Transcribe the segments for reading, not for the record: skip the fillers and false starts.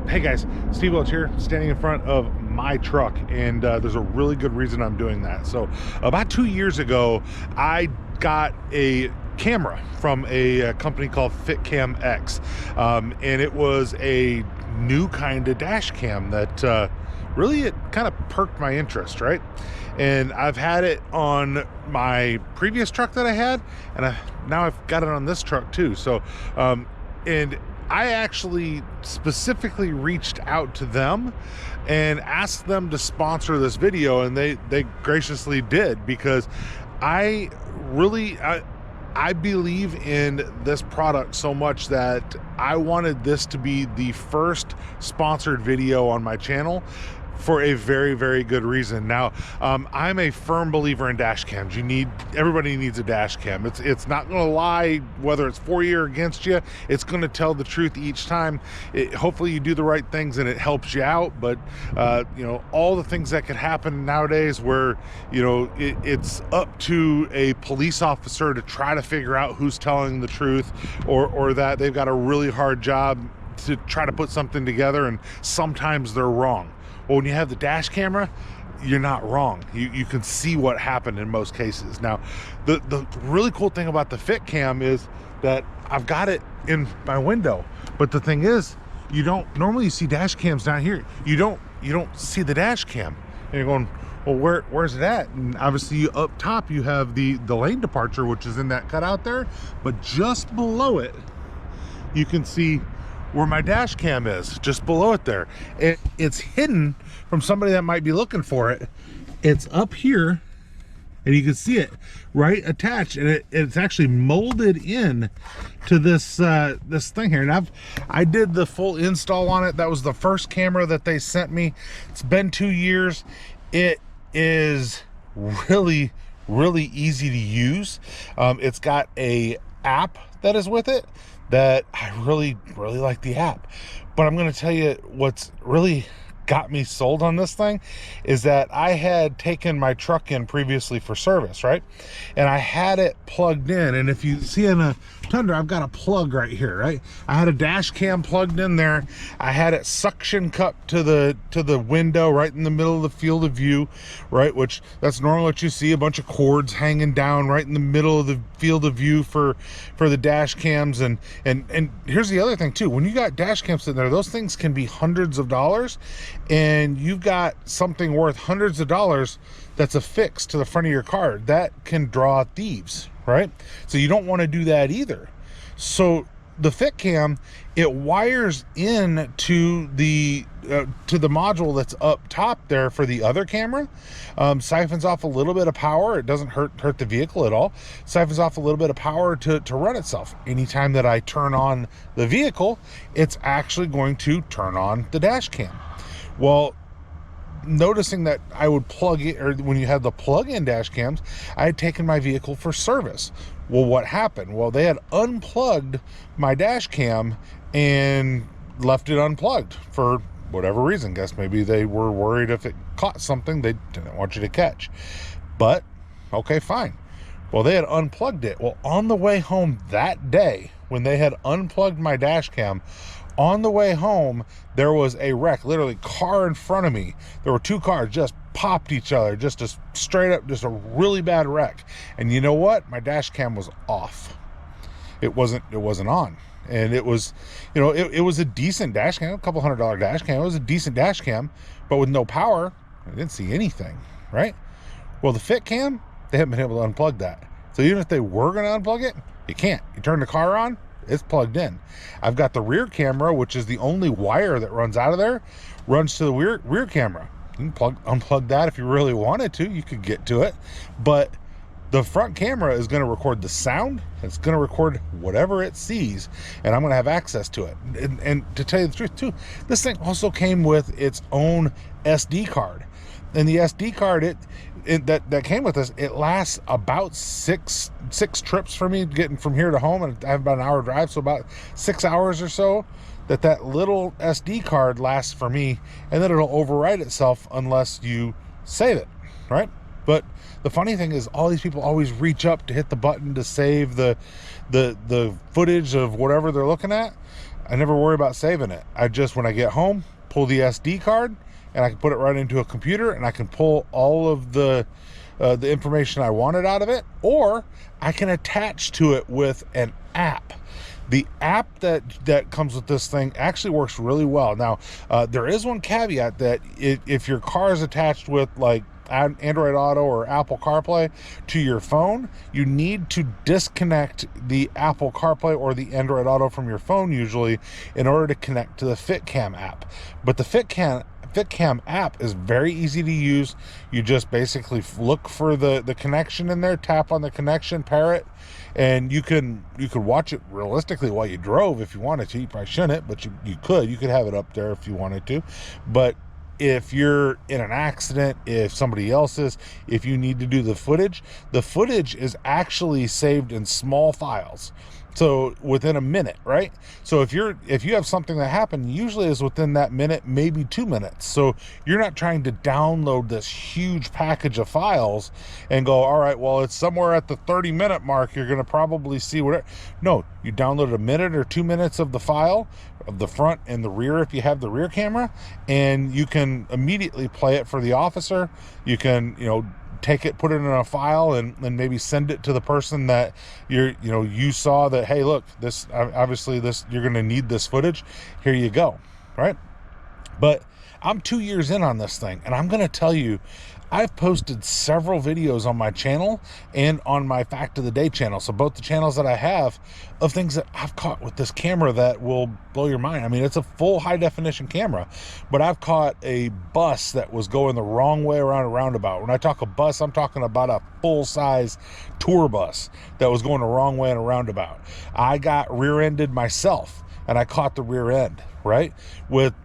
Hey guys, Steve Welch here, standing in front of my truck, and there's a really good reason I'm doing that. So about 2 years ago, I got a camera from a company called Fitcam X, and it was a new kind of dash cam that really, it kind of perked my interest, right? And I've had it on my previous truck that I had, and now I've got it on this truck too. So and I actually specifically reached out to them and asked them to sponsor this video, and they graciously did, because I believe in this product so much that I wanted this to be the first sponsored video on my channel, for a very, very good reason. Now, I'm a firm believer in dash cams. Everybody needs a dash cam. It's not gonna lie, whether it's for you or against you. It's gonna tell the truth each time. Hopefully you do the right things and it helps you out, but you know, all the things that could happen nowadays where, you know, it's up to a police officer to try to figure out who's telling the truth, or that they've got a really hard job to try to put something together, and sometimes they're wrong. Well, when you have the dash camera, you're not wrong. You can see what happened in most cases. Now, the really cool thing about the Fitcam is that I've got it in my window, but the thing is, you don't normally see dash cams down here. You don't see the dash cam, and you're going, well, where's it at? And obviously up top you have the lane departure, which is in that cutout there, but just below it you can see where my dash cam is, just below it there. It's hidden from somebody that might be looking for it. It's up here, and you can see it right attached, and it's actually molded in to this this thing here. And I did the full install on it. That was the first camera that they sent me. It's been 2 years. It is really, really easy to use. It's got a app that is with it that I really, really like the app. But I'm going to tell you what's really got me sold on this thing is that I had taken my truck in previously for service, right? And I had it plugged in, and if you see in a Tundra, I've got a plug right here, right? I had a dash cam plugged in there. I had it suction cup to the window right in the middle of the field of view, right? Which that's normally what you see, a bunch of cords hanging down right in the middle of the field of view for the dash cams. And here's the other thing too, when you got dash cams in there, those things can be hundreds of dollars, and you've got something worth hundreds of dollars that's affixed to the front of your car that can draw thieves, right? So you don't want to do that either. So the Fitcam, it wires in to the module that's up top there for the other camera, siphons off a little bit of power. It doesn't hurt the vehicle at all. Siphons off a little bit of power to run itself. Anytime that I turn on the vehicle, it's actually going to turn on the dash cam. Well, noticing that I would plug it, or when you have the plug-in dash cams, I had taken my vehicle for service. Well, what happened? Well, they had unplugged my dash cam and left it unplugged for whatever reason. Guess maybe they were worried if it caught something they didn't want you to catch. But okay, fine. Well, they had unplugged it. Well, on the way home that day, when they had unplugged my dash cam, on the way home, there was a wreck, literally car in front of me. There were two cars just popped each other, just a straight up, just a really bad wreck. And you know what? My dash cam was off. It wasn't on. And it was, you know, it was a decent dash cam, a couple $100 dash cam. It was a decent dash cam, but with no power, I didn't see anything, right? Well, the Fitcam, they haven't been able to unplug that. So even if they were going to unplug it, you can't. You turn the car on, it's plugged in. I've got the rear camera, which is the only wire that runs out of there, runs to the rear camera. You can unplug that if you really wanted to. You could get to it, but the front camera is going to record the sound. It's going to record whatever it sees, and I'm going to have access to it. And to tell you the truth too, this thing also came with its own SD card, and the SD card that came with us, it lasts about six trips for me getting from here to home, and I have about an hour drive, so about 6 hours or so that little SD card lasts for me, and then it'll overwrite itself unless you save it, right? But the funny thing is, all these people always reach up to hit the button to save the footage of whatever they're looking at. I never worry about saving it. I just, when I get home, pull the SD card and I can put it right into a computer, and I can pull all of the information I wanted out of it, or I can attach to it with an app. The app that comes with this thing actually works really well. Now, there is one caveat that if your car is attached with like Android Auto or Apple CarPlay to your phone, you need to disconnect the Apple CarPlay or the Android Auto from your phone usually in order to connect to the Fitcam app. But the Fitcam app is very easy to use. You just basically look for the connection in there, tap on the connection, pair it, and you could watch it realistically while you drove if you wanted to. You probably shouldn't, but you could have it up there if you wanted to. But if you're in an accident, if somebody else is, if you need to do the footage is actually saved in small files. So within a minute, right? So if you have something that happened, usually is within that minute, maybe 2 minutes. So you're not trying to download this huge package of files and go, all right, well, it's somewhere at the 30-minute mark. You're going to probably see whatever. No, you download a minute or 2 minutes of the file, of the front and the rear if you have the rear camera, and you can immediately play it for the officer. You can, take it, put it in a file, and maybe send it to the person that you saw that, hey, look, this obviously you're going to need this footage. Here you go, right? But I'm 2 years in on this thing, and I'm going to tell you, I've posted several videos on my channel and on my Fact of the Day channel, so both the channels that I have, of things that I've caught with this camera that will blow your mind. I mean, it's a full high-definition camera, but I've caught a bus that was going the wrong way around a roundabout. When I talk a bus, I'm talking about a full-size tour bus that was going the wrong way in a roundabout. I got rear-ended myself, and I caught the rear end, right? With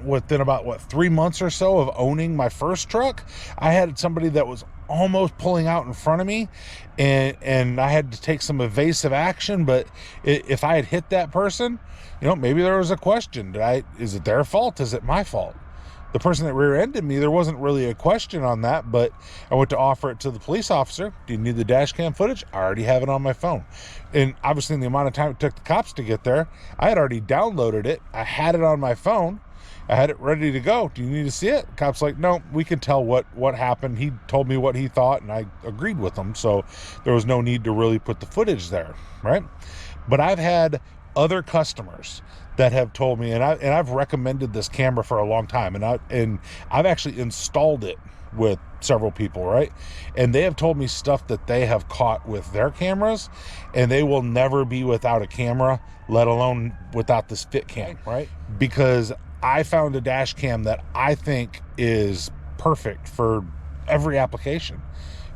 within about 3 months or so of owning my first truck, I had somebody that was almost pulling out in front of me, and I had to take some evasive action. But if I had hit that person, maybe there was a question. Is it their fault? Is it my fault? The person that rear-ended me, there wasn't really a question on that, but I went to offer it to the police officer. Do you need the dash cam footage? I already have it on my phone. And obviously, in the amount of time it took the cops to get there, I had already downloaded it. I had it on my phone. I had it ready to go. Do you need to see it? The cop's like, no, we can tell what happened. He told me what he thought, and I agreed with him. So there was no need to really put the footage there, right? But I've had other customers that have told me, and I've recommended this camera for a long time, and I've actually installed it with several people, right? And they have told me stuff that they have caught with their cameras, and they will never be without a camera, let alone without this Fitcam, right? Because I found a dash cam that I think is perfect for every application,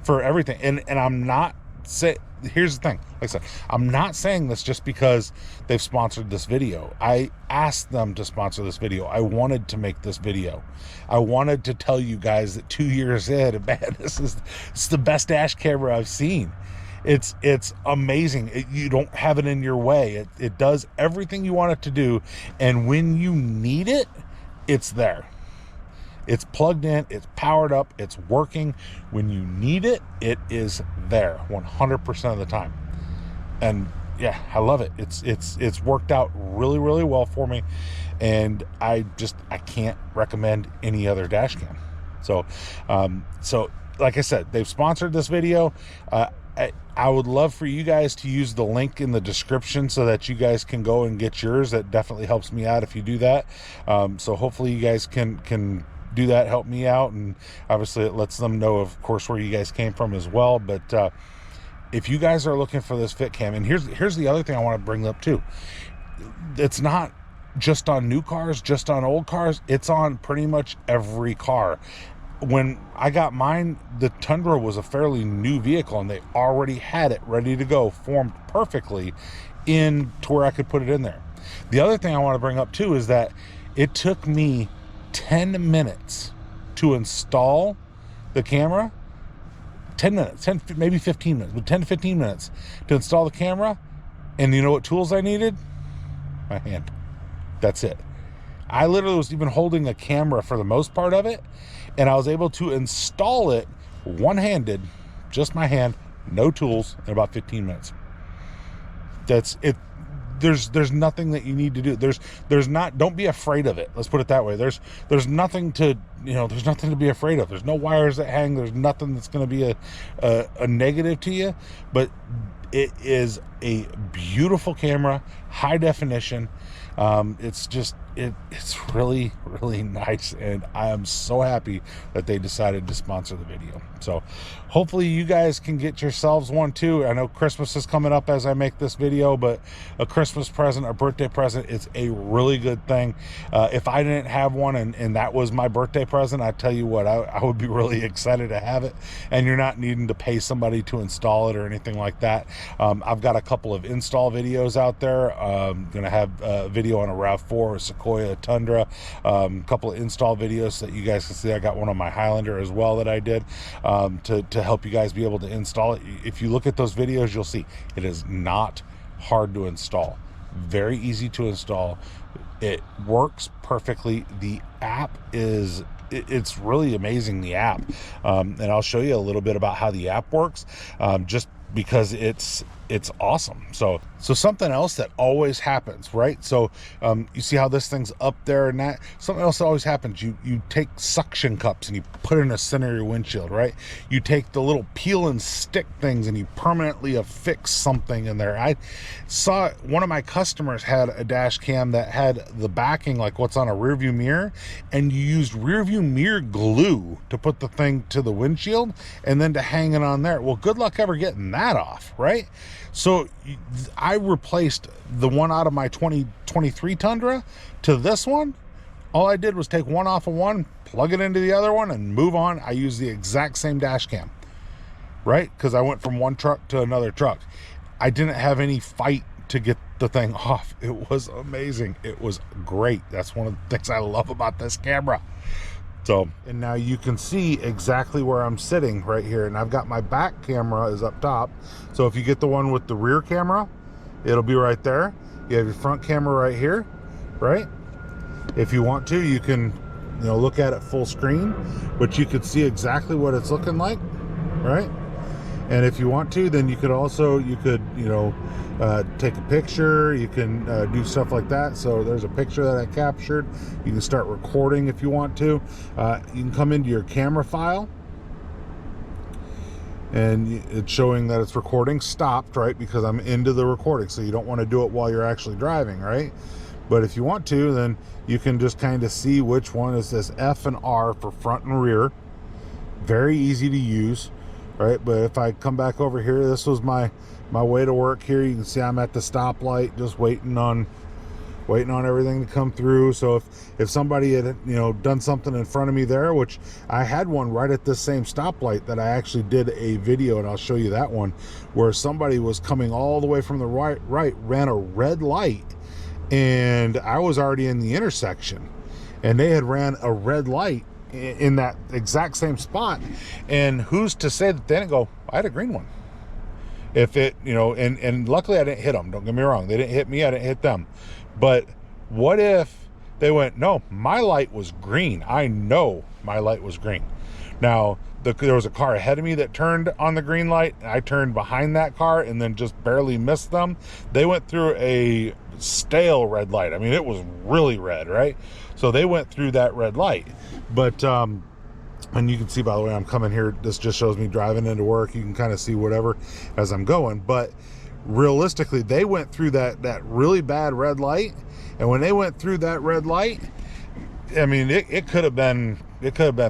for everything. And I'm not saying, here's the thing, like I said, I'm not saying this just because they've sponsored this video. I asked them to sponsor this video. I wanted to make this video. I wanted to tell you guys that 2 years in, man, it's the best dash camera I've seen. It's amazing. You don't have it in your way. It does everything you want it to do, and when you need it, it's there. It's plugged in, it's powered up, it's working. When you need it, it is there 100% of the time. And yeah, I love it. It's worked out really, really well for me, and I can't recommend any other dash cam. So like I said, they've sponsored this video. I would love for you guys to use the link in the description so that you guys can go and get yours. That definitely helps me out if you do that. So hopefully you guys can do that, help me out, and obviously it lets them know, of course, where you guys came from as well. But if you guys are looking for this Fitcam, and here's the other thing I want to bring up too. It's not just on new cars, just on old cars. It's on pretty much every car. When I got mine, the Tundra was a fairly new vehicle, and they already had it ready to go, formed perfectly in to where I could put it in there. The other thing I want to bring up too is that it took me 10 minutes to install the camera. 10 minutes, maybe 15 minutes, but 10 to 15 minutes to install the camera. And you know what tools I needed? My hand. That's it. I literally was even holding a camera for the most part of it, and I was able to install it one-handed, just my hand, no tools, in about 15 minutes. That's it. there's nothing that you need to do. Don't be afraid of it. Let's put it that way. There's nothing to, there's nothing to be afraid of. There's no wires that hang. There's nothing that's going to be a negative to you, but it is a beautiful camera, high definition. It's really, really nice, and I am so happy that they decided to sponsor the video. So hopefully you guys can get yourselves one too. I know Christmas is coming up as I make this video, but a Christmas present, a birthday present, it's a really good thing. If I didn't have one and that was my birthday present, I tell you what, I would be really excited to have it, and you're not needing to pay somebody to install it or anything like that. I've got a couple of install videos out there. I'm gonna have a video on a RAV4, a Sequoia, a Tundra, a couple of install videos that you guys can see. I got one on my Highlander as well that I did to help you guys be able to install it. If you look at those videos, you'll see it is not hard to install. Very easy to install. It works perfectly. The app is, it's really amazing, the app. And I'll show you a little bit about how the app works, just because it's awesome. So something else that always happens, right? So you see how this thing's up there, and that something else that always happens, you take suction cups and you put it in the center of your windshield, right? You take the little peel and stick things and you permanently affix something in there. I saw one of my customers had a dash cam that had the backing like what's on a rear view mirror, and you used rear view mirror glue to put the thing to the windshield and then to hang it on there. Well, good luck ever getting that off, right? So I replaced the one out of my 2023 Tundra to this one. All I did was take one off of one, plug it into the other one, and move on. I use the exact same dash cam, right? Because I went from one truck to another truck. I didn't have any fight to get the thing off. It was amazing. It was great. That's one of the things I love about this camera. So, and now you can see exactly where I'm sitting right here, and I've got my back camera is up top. So if you get the one with the rear camera, it'll be right there. You have your front camera right here, right? If you want to, you can, look at it full screen, but you could see exactly what it's looking like, right? And if you want to, then you could also, take a picture. You can do stuff like that. So there's a picture that I captured. You can start recording if you want to. You can come into your camera file, and it's showing that it's recording stopped, right? Because I'm into the recording. So you don't want to do it while you're actually driving, right? But if you want to, then you can just kind of see which one is this F and R for front and rear. Very easy to use. Right, but if I come back over here, this was my way to work here. You can see I'm at the stoplight, just waiting on everything to come through. So if somebody had done something in front of me there, which I had one right at this same stoplight that I actually did a video, and I'll show you that one, where somebody was coming all the way from the right, ran a red light, and I was already in the intersection, and they had ran a red light in that exact same spot. And who's to say that they didn't go, I had a green one? If it, and luckily I didn't hit them. Don't get me wrong. They didn't hit me. I didn't hit them. But what if they went, no, my light was green. I know my light was green. Now, there was a car ahead of me that turned on the green light. I turned behind that car and then just barely missed them. They went through a stale red light. I mean, it was really red, right? So they went through that red light. But and you can see, by the way, I'm coming here, this just shows me driving into work. You can kind of see whatever as I'm going, but realistically they went through that really bad red light. And when they went through that red light, I mean, it could have been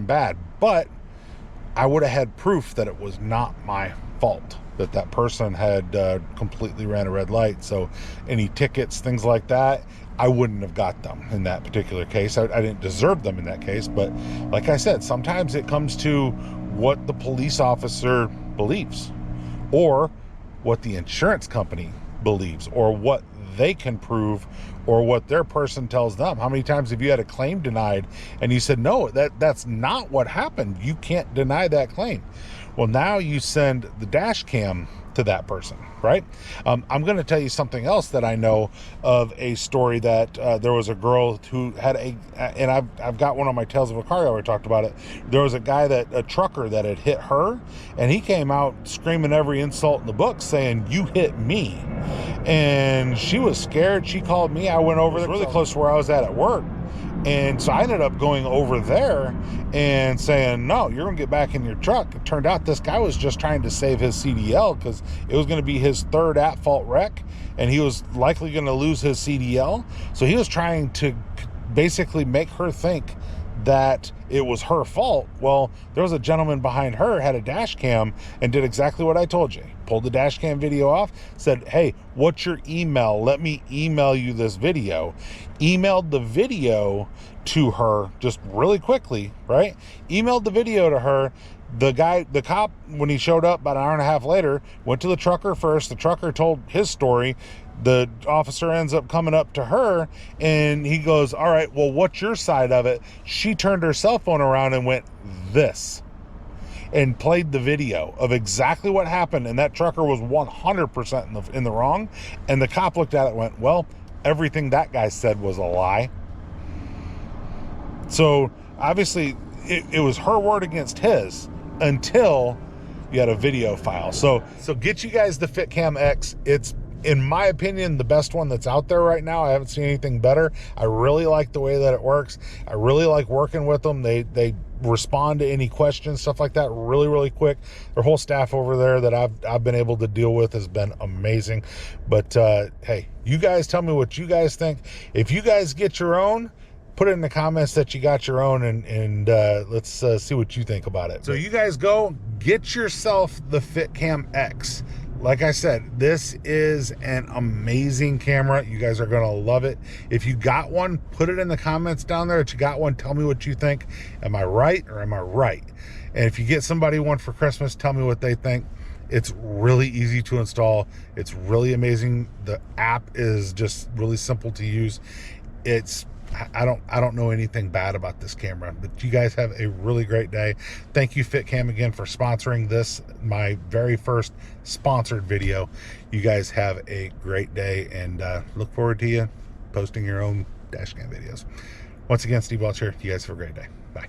bad, but I would have had proof that it was not my fault, that person had completely ran a red light. So any tickets, things like that, I wouldn't have got them in that particular case. I didn't deserve them in that case. But like I said, sometimes it comes to what the police officer believes, or what the insurance company believes, or what they can prove, or what their person tells them. How many times have you had a claim denied and you said, no, that's not what happened, you can't deny that claim? Well, now you send the dash cam to that person, right? I'm going to tell you something else that I know of, a story that there was a girl who had and I've got one on my Tales of a Car, I already talked about it. There was a trucker that had hit her, and he came out screaming every insult in the book saying, you hit me. and she was scared. She called me. I went over there, really close to where I was at work. And so I ended up going over there and saying, no, you're going to get back in your truck. It turned out this guy was just trying to save his CDL because it was going to be his third at-fault wreck, and he was likely going to lose his CDL. So he was trying to basically make her think that it was her fault. Well, there was a gentleman behind her, had a dash cam, and did exactly what I told you. Pulled the dash cam video off, said, hey, what's your email? Let me email you this video. Emailed the video to her just really quickly, right? Emailed the video to her. The cop, when he showed up about an hour and a half later, went to the trucker first. The trucker told his story. The officer ends up coming up to her, and he goes, all right, well, what's your side of it? She turned her cell phone around and went, this, and played the video of exactly what happened. And that trucker was 100% in the wrong. And the cop looked at it and went, well, everything that guy said was a lie. So obviously it was her word against his until you had a video file. So get you guys the Fitcam X. It's, in my opinion, the best one that's out there right now. I haven't seen anything better. I really like the way that it works. I really like working with them. They respond to any questions, stuff like that, really, really quick. Their whole staff over there that I've been able to deal with has been amazing. But hey, you guys tell me what you guys think. If you guys get your own, put it in the comments that you got your own, and let's see what you think about it. So you guys go get yourself the Fitcam X. Like I said, this is an amazing camera. You guys are going to love it. If you got one, put it in the comments down there that you got one. Tell me what you think. Am I right or am I right? And if you get somebody one for Christmas, tell me what they think. It's really easy to install. It's really amazing. The app is just really simple to use. I don't know anything bad about this camera, but you guys have a really great day. Thank you, Fitcam, again for sponsoring this, my very first sponsored video. You guys have a great day, and look forward to you posting your own dash cam videos. Once again, Steve Welch here. You guys have a great day. Bye.